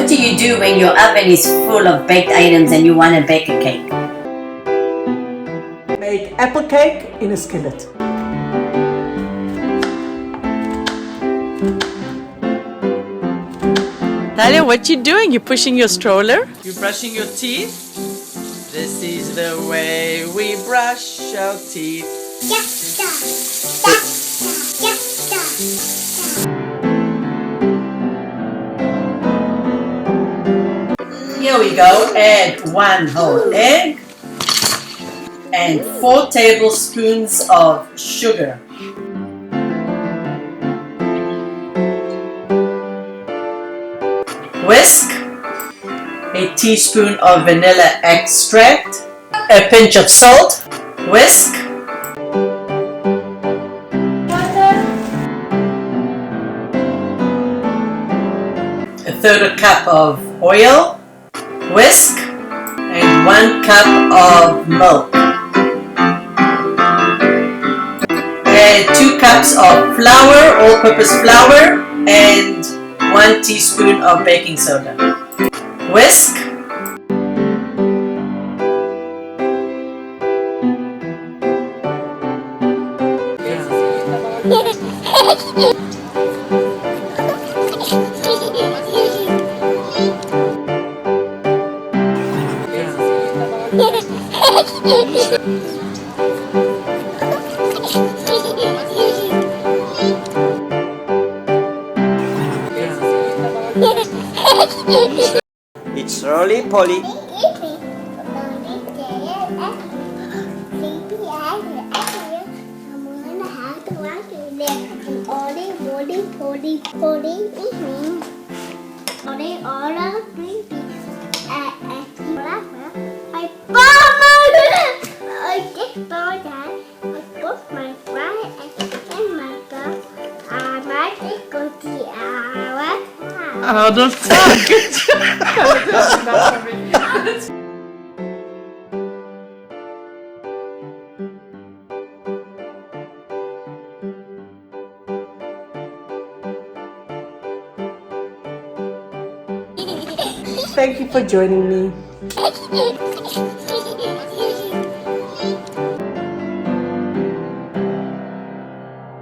do you do when your oven is full of baked items and you want to bake a cake? Make apple cake in a skillet. Talia, what you doing? You pushing your stroller? You brushing your teeth? This is the way we brush our teeth. Here we go. Add 1 whole egg and 4 tablespoons of sugar. Whisk, a teaspoon of vanilla extract, a pinch of salt. Whisk, a 1/3 cup of oil. Whisk, and 1 cup of milk. Add 2 cups of flour, all-purpose flour, and 1 teaspoon of baking soda. Whisk. It's roly-poly. Oh, don't talk. Thank you for joining me.